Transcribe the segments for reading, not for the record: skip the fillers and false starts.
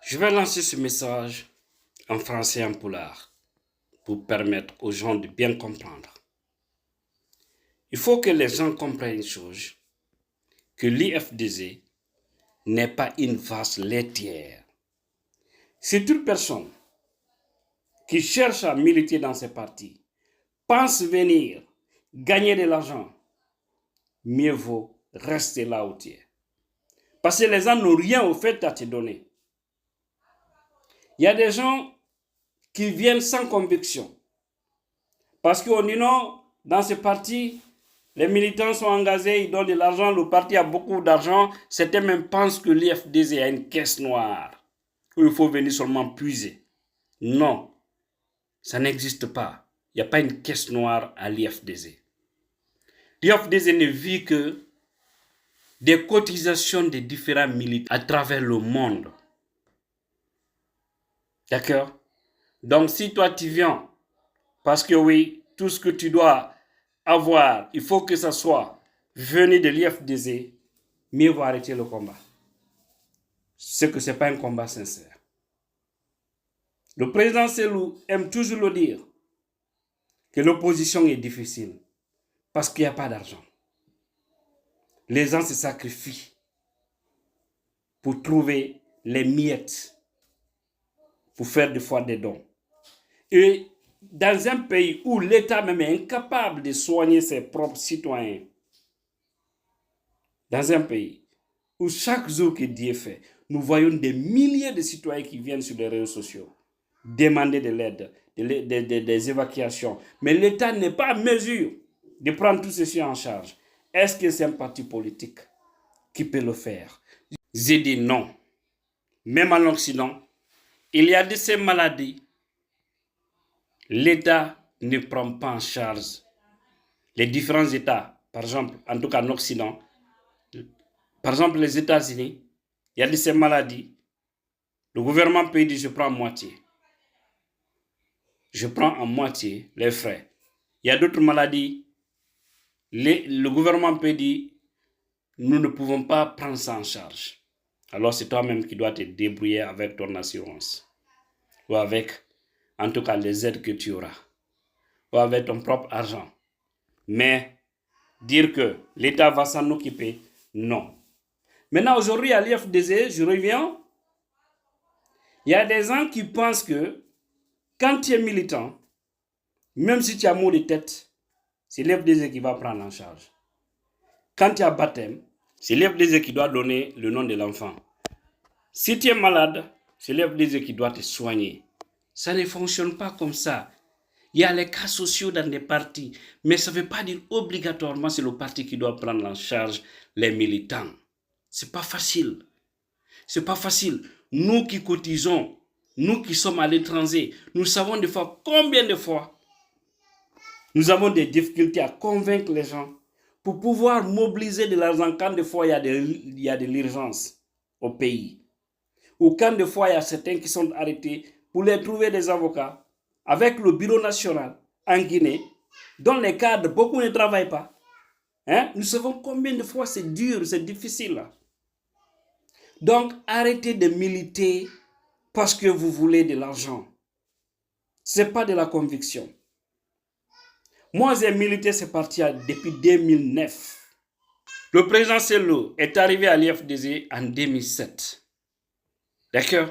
Je vais lancer ce message en français et en poulard pour permettre aux gens de bien comprendre. Il faut que les gens comprennent une chose, que l'IFDZ n'est pas une vache laitière. Si toute personne qui cherche à militer dans ces partis pense venir gagner de l'argent, mieux vaut rester là où tu es. Parce que les gens n'ont rien au fait à te donner. Il y a des gens qui viennent sans conviction. Parce qu'on dit non, dans ce parti, les militants sont engagés, ils donnent de l'argent, le parti a beaucoup d'argent. Certains même pensent que l'IFDZ a une caisse noire où il faut venir seulement puiser. Non, ça n'existe pas. Il n'y a pas une caisse noire à l'IFDZ. L'IFDZ ne vit que des cotisations des différents militants à travers le monde. D'accord? Donc si toi tu viens, parce que oui, tout ce que tu dois avoir, il faut que ça soit venu de l'IFDZ, mieux vaut arrêter le combat. C'est que ce n'est pas un combat sincère. Le président Selou aime toujours le dire, que l'opposition est difficile, parce qu'il n'y a pas d'argent. Les gens se sacrifient pour trouver les miettes, pour faire des fois des dons. Et dans un pays où l'État même est incapable de soigner ses propres citoyens, dans un pays où chaque jour que Dieu fait, nous voyons des milliers de citoyens qui viennent sur les réseaux sociaux demander de l'aide, des évacuations. Mais l'État n'est pas en mesure de prendre tout ceci en charge. Est-ce que c'est un parti politique qui peut le faire? J'ai dit non. Même en Occident, il y a de ces maladies. L'État ne prend pas en charge. Les différents États, par exemple, en tout cas en Occident, par exemple les États-Unis, il y a de ces maladies. Le gouvernement peut dire je prends en moitié. Je prends en moitié les frais. Il y a d'autres maladies. Le gouvernement peut dire nous ne pouvons pas prendre ça en charge. Alors c'est toi-même qui dois te débrouiller avec ton assurance. Ou avec, en tout cas, les aides que tu auras. Ou avec ton propre argent. Mais dire que l'État va s'en occuper, non. Maintenant, aujourd'hui, à l'IFDZ, je reviens. Il y a des gens qui pensent que quand tu es militant, même si tu as mot de tête, c'est l'IFDZ qui va prendre en charge. Quand tu as baptême, c'est l'IFDZ qui doit donner le nom de l'enfant. Si tu es malade, c'est l'IFDZ qui doit te soigner. Ça ne fonctionne pas comme ça. Il y a les cas sociaux dans des partis, mais ça ne veut pas dire obligatoirement c'est le parti qui doit prendre en charge les militants. C'est pas facile. C'est pas facile. Nous qui cotisons, nous qui sommes à l'étranger, nous savons des fois combien de fois nous avons des difficultés à convaincre les gens pour pouvoir mobiliser de l'argent quand des fois il y a de l'urgence au pays. Ou quand des fois il y a certains qui sont arrêtés pour les trouver des avocats avec le bureau national en Guinée, dont les cadres, beaucoup ne travaillent pas. Nous savons combien de fois c'est dur, c'est difficile. Donc arrêtez de militer parce que vous voulez de l'argent. Ce n'est pas de la conviction. Moi, j'ai milité ce parti depuis 2009. Le président Selou est arrivé à l'IFDZ en 2007. D'accord?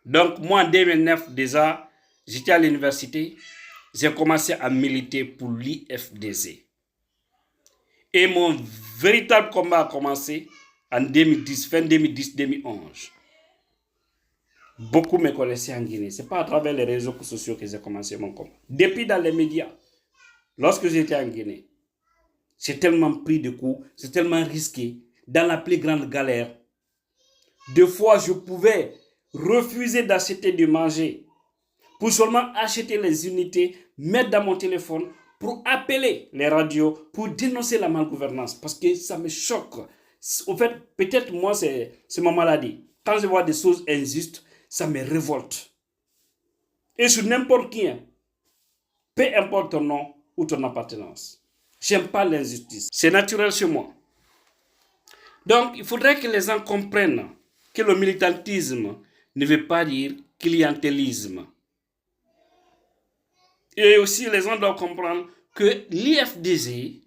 Donc, moi, en 2009, déjà, j'étais à l'université. J'ai commencé à militer pour l'IFDZ. Et mon véritable combat a commencé en 2010, fin 2010-2011. Beaucoup me connaissaient en Guinée. Ce n'est pas à travers les réseaux sociaux que j'ai commencé mon combat. Depuis dans les médias. Lorsque j'étais en Guinée, j'ai tellement pris de coups, c'est tellement risqué, dans la plus grande galère. Des fois, je pouvais refuser d'acheter de manger pour seulement acheter les unités, mettre dans mon téléphone pour appeler les radios, pour dénoncer la malgouvernance, parce que ça me choque. Au fait, peut-être moi, c'est ma maladie. Quand je vois des choses injustes, ça me révolte. Et sur n'importe qui, peu importe ton nom, ou ton appartenance. J'aime pas l'injustice. C'est naturel chez moi. Donc, il faudrait que les gens comprennent que le militantisme ne veut pas dire clientélisme. Et aussi, les gens doivent comprendre que l'IFDZ,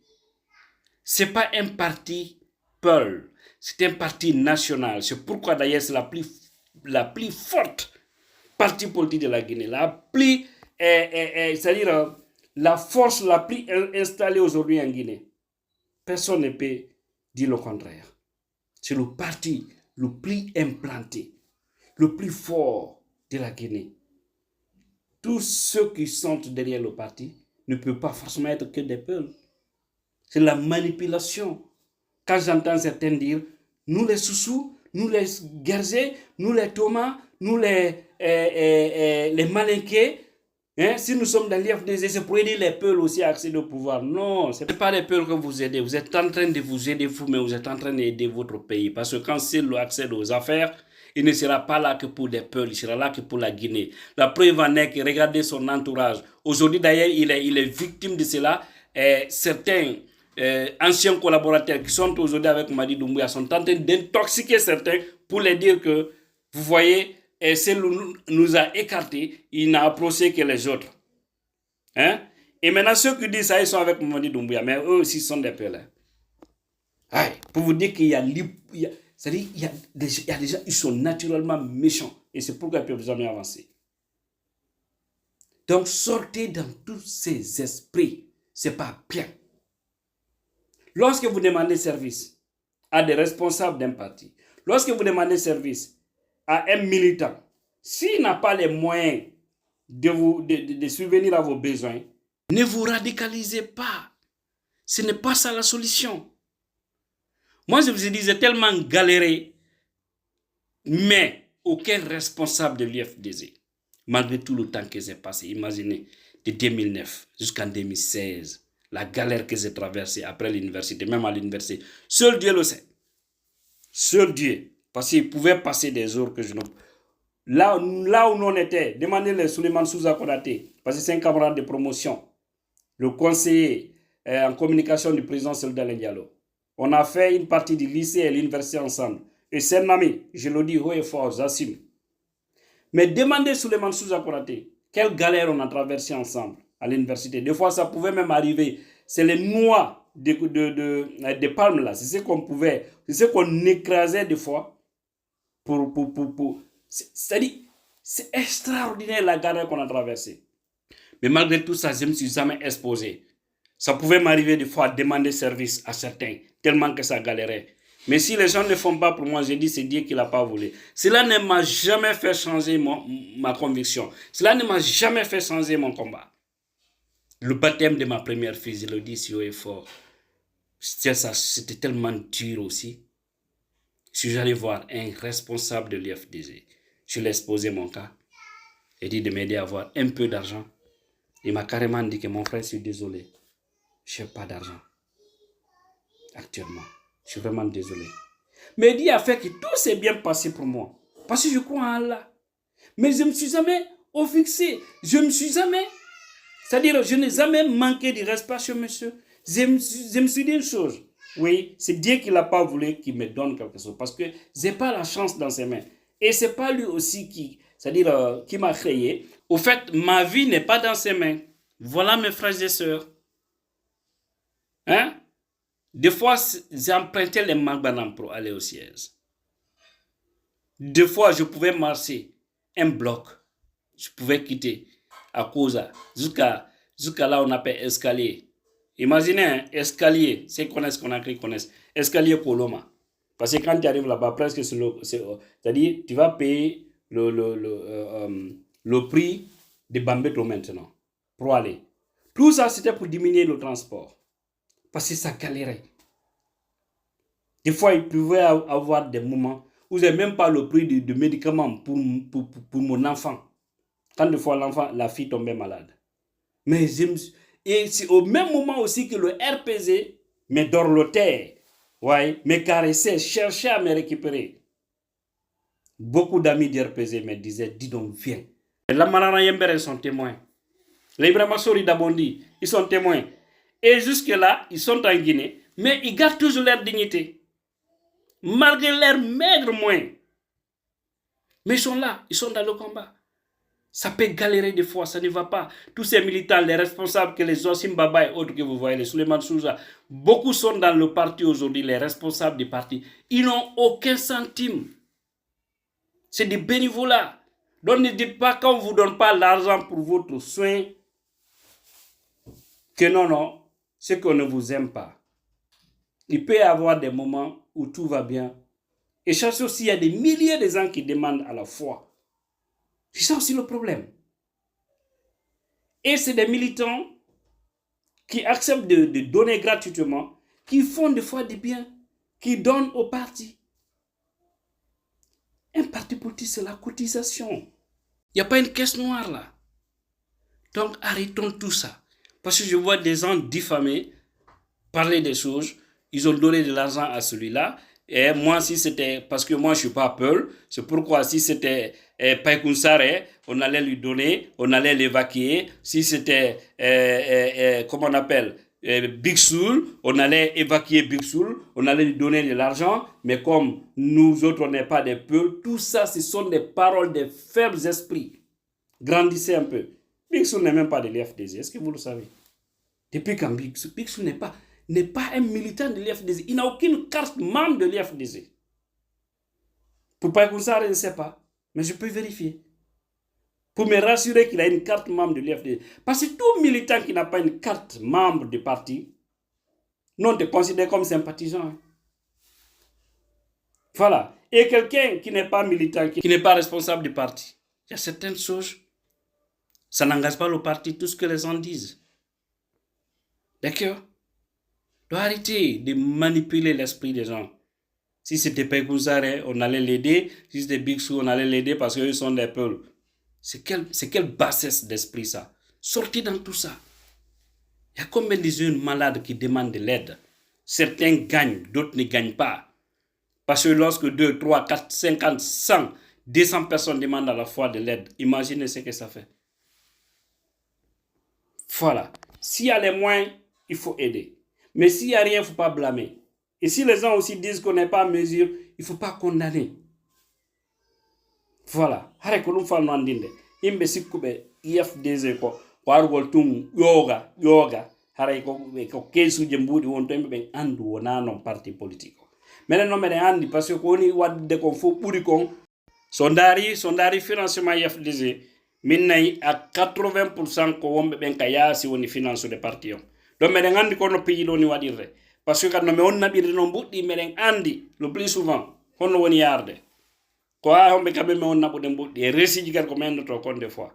ce n'est pas un parti Peul, c'est un parti national. C'est pourquoi d'ailleurs c'est la plus forte parti politique de la Guinée, c'est-à-dire la force la plus installée aujourd'hui en Guinée. Personne ne peut dire le contraire. C'est le parti le plus implanté, le plus fort de la Guinée. Tous ceux qui sont derrière le parti ne peuvent pas forcément être que des peuples. C'est la manipulation. Quand j'entends certains dire, nous les Soussous, nous les Guerzés, nous les Thomas, nous les Malinqués, hein, si nous sommes dans l'IFDZ, c'est pour aider les peuples aussi à accéder au pouvoir. Non, ce n'est pas les peuples que vous aidez. Vous êtes en train de vous aider vous, mais vous êtes en train d'aider votre pays. Parce que quand c'est l'accès aux affaires, il ne sera pas là que pour des peuples, il sera là que pour la Guinée. La preuve en est que regardez son entourage. Aujourd'hui d'ailleurs, il est victime de cela. Certains anciens collaborateurs qui sont aujourd'hui avec Mamadi Doumbouya sont en train d'intoxiquer certains pour les dire que, vous voyez, Cellou nous a écartés, il n'a approché que les autres. Hein? Et maintenant, ceux qui disent ça, ils sont avec Mamadi Doumbouya, mais eux aussi sont des pèlerins. Pour vous dire qu'il y a des gens, ils sont naturellement méchants. Et c'est pourquoi ils ne peuvent jamais avancer. Donc, sortez dans tous ces esprits. Ce n'est pas bien. Lorsque vous demandez service à des responsables d'un parti, lorsque vous demandez service à un militant, s'il n'a pas les moyens de subvenir à vos besoins, ne vous radicalisez pas. Ce n'est pas ça la solution. Moi, je vous ai dit, j'ai tellement galéré, mais aucun responsable de l'IFDZ, malgré tout le temps que j'ai passé, imaginez, de 2009 jusqu'en 2016, la galère que j'ai traversée après l'université, même à l'université, seul Dieu le sait. Seul Dieu. Parce qu'il pouvait passer des heures que je ne... Là où nous on était, demandez-le Souleymane Souza Konaté, parce que c'est un camarade de promotion, le conseiller en communication du président Selda Diallo. On a fait une partie du lycée et l'université ensemble. Et c'est un ami, je le dis haut et fort, j'assume. Mais demandez Souleymane Souza Konaté, quelle galère on a traversé ensemble à l'université. Des fois, ça pouvait même arriver. C'est les noix de palmes là. C'est ce qu'on pouvait, c'est ce qu'on écrasait des fois. C'est-à-dire, c'est extraordinaire la galère qu'on a traversée. Mais malgré tout ça, je ne me suis jamais exposé. Ça pouvait m'arriver des fois à demander service à certains, tellement que ça galérait. Mais si les gens ne font pas pour moi, je dis c'est Dieu qui l'a pas voulu. Cela ne m'a jamais fait changer ma conviction. Cela ne m'a jamais fait changer mon combat. Le baptême de ma première fille, je le dis si haut et fort, c'était tellement dur aussi. Si j'allais voir un responsable de l'IFDZ, je lui ai exposé mon cas et dit de m'aider à avoir un peu d'argent. Il m'a carrément dit que mon frère, je suis désolé, je n'ai pas d'argent actuellement. Je suis vraiment désolé. Mais Dieu a fait que tout s'est bien passé pour moi. Parce que je crois en Allah. Mais je ne me suis jamais offensé. Je ne me suis jamais... C'est-à-dire, je n'ai jamais manqué de respect sur monsieur. Je me suis dit une chose. Oui, c'est Dieu qui ne l'a pas voulu qu'il me donne quelque chose. Parce que je n'ai pas la chance dans ses mains. Et ce n'est pas lui aussi qui m'a créé. Au fait, ma vie n'est pas dans ses mains. Voilà mes frères et sœurs. Hein? Des fois, j'empruntais les Magbanam pour aller au siège. Des fois, je pouvais marcher un bloc. Je pouvais quitter à cause jusqu'à là on appelle escalier. Imaginez un escalier, ceux qui connaissent Conakry connaissent. Escalier Koloma. Parce que quand tu arrives là-bas, presque c'est-à-dire tu vas payer le prix de Bambeto maintenant pour aller. Tout ça, c'était pour diminuer le transport. Parce que ça galérait. Des fois, il pouvait avoir des moments où je n'ai même pas le prix de médicaments pour mon enfant. Quand des fois, la fille tombait malade. Mais et c'est au même moment aussi que le RPZ me dorlotait, ouais, me caressait, cherchait à me récupérer. Beaucoup d'amis du RPZ me disaient, dis donc, viens. La Marana Yembere sont témoins. Les Ibrahima Sori d'Abondi, ils sont témoins. Et jusque-là, ils sont en Guinée, mais ils gardent toujours leur dignité. Malgré leur maigre moyens. Mais ils sont là, ils sont dans le combat. Ça peut galérer des fois, ça ne va pas. Tous ces militants, les responsables que les Ossim Baba et autres que vous voyez, les Suleiman Souza, beaucoup sont dans le parti aujourd'hui, les responsables du parti. Ils n'ont aucun centime. C'est des bénévolats. Donc ne dites pas qu'on ne vous donne pas l'argent pour votre soin que non, c'est qu'on ne vous aime pas. Il peut y avoir des moments où tout va bien. Et cherchez aussi, il y a des milliers de gens qui demandent à la fois. C'est ça aussi le problème. Et c'est des militants qui acceptent de donner gratuitement, qui font des fois du bien, qui donnent au parti. Un parti politique, c'est la cotisation. Il n'y a pas une caisse noire là. Donc arrêtons tout ça. Parce que je vois des gens diffamés, parler des choses, ils ont donné de l'argent à celui-là. Et moi, si c'était, parce que moi je ne suis pas Peul, c'est pourquoi si c'était Paikunsare, on allait lui donner, on allait l'évacuer. Si c'était, comment on appelle, Big Soul, on allait évacuer Big Soul, on allait lui donner de l'argent. Mais comme nous autres, on n'est pas des Peuls, tout ça, ce sont des paroles de faibles esprits. Grandissez un peu. Big Soul n'est même pas de l'FDZ, est-ce que vous le savez? Depuis quand Big Soul n'est pas un militant de l'FDZ. Il n'a aucune carte membre de l'FDZ. Pour Paikunsare, je ne sais pas. Mais je peux vérifier. Pour me rassurer qu'il a une carte membre de l'FDZ. Parce que tout militant qui n'a pas une carte membre du parti, non te considère comme sympathisant. Voilà. Et quelqu'un qui n'est pas militant, qui n'est pas responsable du parti, il y a certaines choses, ça n'engage pas le parti, tout ce que les gens disent. D'accord? Doit arrêter de manipuler l'esprit des gens. Si c'était Paikunsare, on allait l'aider. Si c'était Big Sou, on allait l'aider parce qu'ils sont des peuples. C'est quelle bassesse d'esprit ça? Sortez dans tout ça. Il y a combien de jeunes malades qui demandent de l'aide? Certains gagnent, d'autres ne gagnent pas. Parce que lorsque 2, 3, 4, 50, 100, 200 personnes demandent à la fois de l'aide, imaginez ce que ça fait. Voilà. S'il y a les moyens, il faut aider. Mais s'il n'y a rien, il ne faut pas blâmer. Et si les gens aussi disent qu'on n'est pas à mesure, il ne faut pas condamner. Voilà. Hare ko dum falno andinde. Imbe sikkube IFDZ ko wargol tum yoga haray ko kesuuje mbuudi won to be andu wona non parti politique. Menen no meden andi parce que woni wadde kon fo buri kon sondari financement IFDZ min nay a 80% ko wombe ben ka yaasi woni finance de parti on. Do meden andi ko no pays do ni wadirre. Parce que quand nous on nabirde non buddi meden andi le plus souvent hono woni yarde. Quoi on be kabe me on nabude buddi e resiji gar ko men to kon des fois.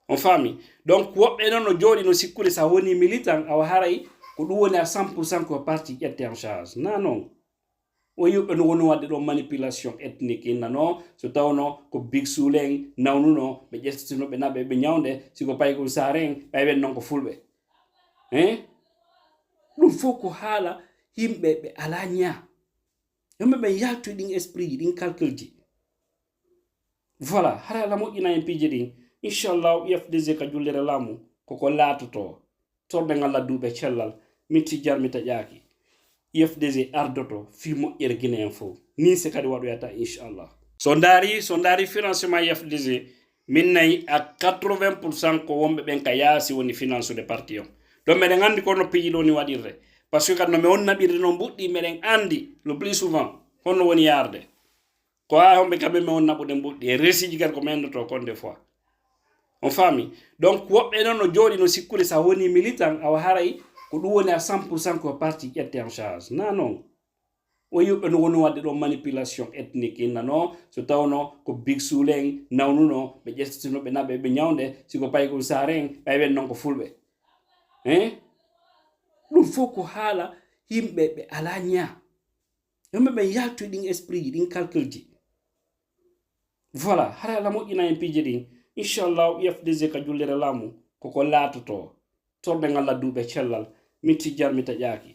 On famille. Donc wobbe non no jodi no sikkude sa woni militant aw haray ko dum woni à 100% ko parti était en charge. Non. O yobbe no woni wadde do manipulation ethnique nano so tawno ko Big Souleng nawnuno be jestino be nabe be nyawnde siko Paikunsare bayben non ko fulbe. Ɗum fof ko haala yimɓe ɓe ala ñaa yimɓe ɓe yaltu ɗin esprit ji ɗin calcul ji voilà hara ala moƴƴina en piije ɗin inchallah IFDZ ka jullere laamu koko laatoto torde ngalla duuɓe cellal min tijjar mi taƴaaki IFDZ ardoto fi moƴƴere gine en fof ni se kadi waɗoyata inchallah so ndaari financement IFDZ min nayi a 80% ko wonɓe ɓen ka yaasi woni finance de parti on donc meɗen andi kono pays ɗo ni waɗirre par ce que kadi no mi on naɓirde no mbuɗɗi meɗen andi le plus souvent honno woni yarde ko ha homɓe kamɓe mi on naɓude mbuɗɗi e resiji kadi ko mendoto kon des fois on faami donc woɓɓe noon no jooɗi no sikkude sa woni militant awa haray ko ɗum woni à 100% ko parti ƴette en charge non o yuɓɓe no woni wadde ɗo manipulation ethnique innano so tawno ko Big Souleng nawnuno ɓe ƴettitino ɓe naɓe ɓe ñawde siko Paikunsare ɓaywen noon ko fulɓe ɗum fof ko haala yimɓe ɓe ala ñaa yimɓe ɓe yaltu ɗin esprit ji ɗin calcul ji voilà hara ala moƴƴina en piije ɗin inchallah IFDZ ka jullere laamu koko laatoto torde ngalla duuɓe cellal min tijjar mi taƴaaki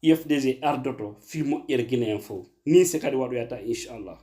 IFDZ ardoto fi moƴƴere gine en fof ni se kadi waɗoyata inchallah